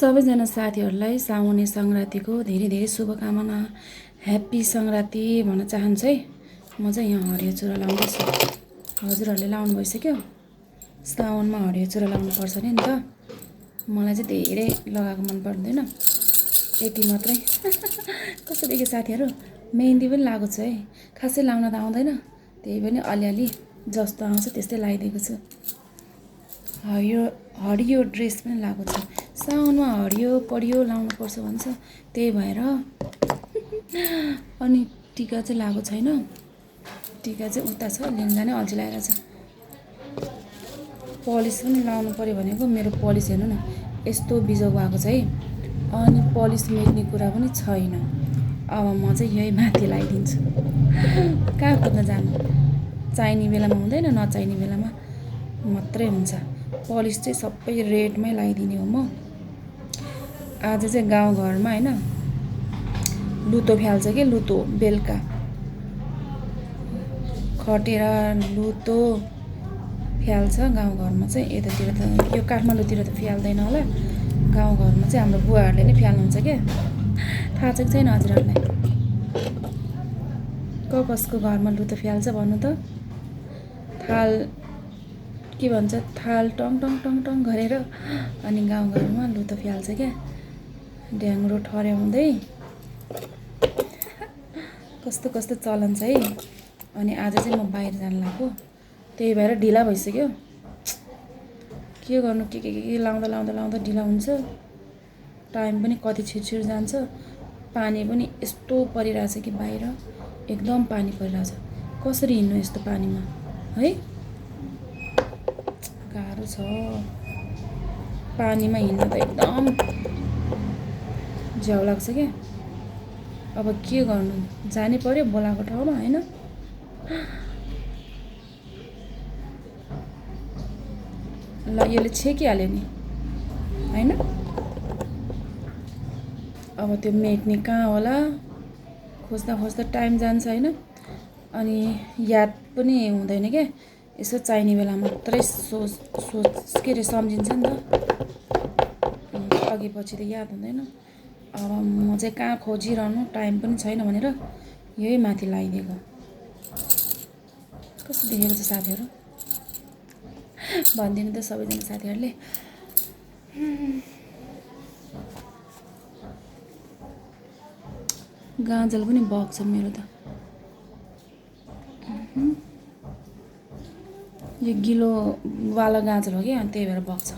सबैजना साथीहरूलाई साउने सङ्क्रान्तिको धेरै धेरै शुभकामना। ह्याप्पी सङ्क्रान्ति भन्न चाहन्छु है। म चाहिँ यहाँ हरियो चुरा लाउँदैछु। हजुरहरूले लाउनु भइसक्यो? साउनमा हरियो चुरा लाउनु पर्छ नि त। मलाई चाहिँ धेरै लगाएको मन पर्दैन, यति मात्रै। कस्तो देख्यो साथीहरू? मेहन्दी पनि लगाएको छु है। खासै लाउन त आउँदैन, त्यही पनि अलिअलि जस्तो आउँछ त्यस्तै लगाइदिएको छु। हरियो ड्रेस पनि लगाएको छु। साउनमा हरियो परियो लाउनुपर्छ भन्छ, त्यही भएर। अनि टिका चाहिँ लगाएको छैन। टिका चाहिँ उता छ, लिन जाने अल्छी लागेको छ। पलिस पनि लाउनु पऱ्यो भनेको मेरो पलिस हेर्नु न, यस्तो बिजोग भएको छ है। अनि पलिस मेट्ने कुरा पनि छैन। अब म चाहिँ यही माथि लगाइदिन्छु। कहाँ खोज्न जानु? चाहिने बेलामा हुँदैन, नचाहिने बेलामा मात्रै हुन्छ। पलिस चाहिँ सबै रेडमै लगाइदिने हो म। आज चाहिँ गाउँघरमा होइन, लुतो फ्याल्छ कि लुतो बेलुका खटेर लुतो फ्याल्छ गाउँघरमा चाहिँ। यतातिर त यो काठमाडौँतिर त फ्याल्दैन होला, गाउँघरमा चाहिँ हाम्रो बुवाहरूले नै फ्याल्नुहुन्छ क्या। थाहा छ कि छैन हजुरहरूलाई? कसको घरमा लुतो फ्याल्छ भन्नु त? थाल के भन्छ, थाल टङ टङ टङ टङ गरेर अनि गाउँघरमा लुतो फ्याल्छ क्या, ढ्याङ्ग्रो ठर्याउँदै। कस्तो कस्तो चलन छ है। अनि आज चाहिँ म बाहिर जानु लाग्यो, त्यही भएर ढिला भइसक्यो। के गर्नु, के लाउँदा लाउँदा लाउँदा ढिला हुन्छ। टाइम पनि कति छिटो जान्छ। पानी पनि यस्तो परिरहेछ कि बाहिर एकदम पानी परिरहेछ। कसरी हिँड्नु यस्तो पानीमा है? गाह्रो छ पानीमा हिँड्न त, एकदम झ्याउ लाग्छ क्या। अब के गर्नु, जानै पर्यो बोलाएको ठाउँमा होइन। ल यसले छेकिहाल्यो नि होइन। अब त्यो मेट्ने कहाँ होला, खोज्दा खोज्दा टाइम जान्छ होइन। अनि याद पनि हुँदैन क्या। यसो चाहिने बेला मात्रै सोच के अरे सम्झिन्छ नि त, अघि पछि त याद हुँदैन। अब म चाहिँ कहाँ खोजिरहनु, टाइम पनि छैन भनेर यही माथि लगाइदिएको। कस्तो देखेको छ साथीहरू? भनिदिनु त सबैजना साथीहरूले। गाजल पनि बग्छ मेरो त। यो गिलोवाला गाजल हो क्या, त्यही भएर बग्छ।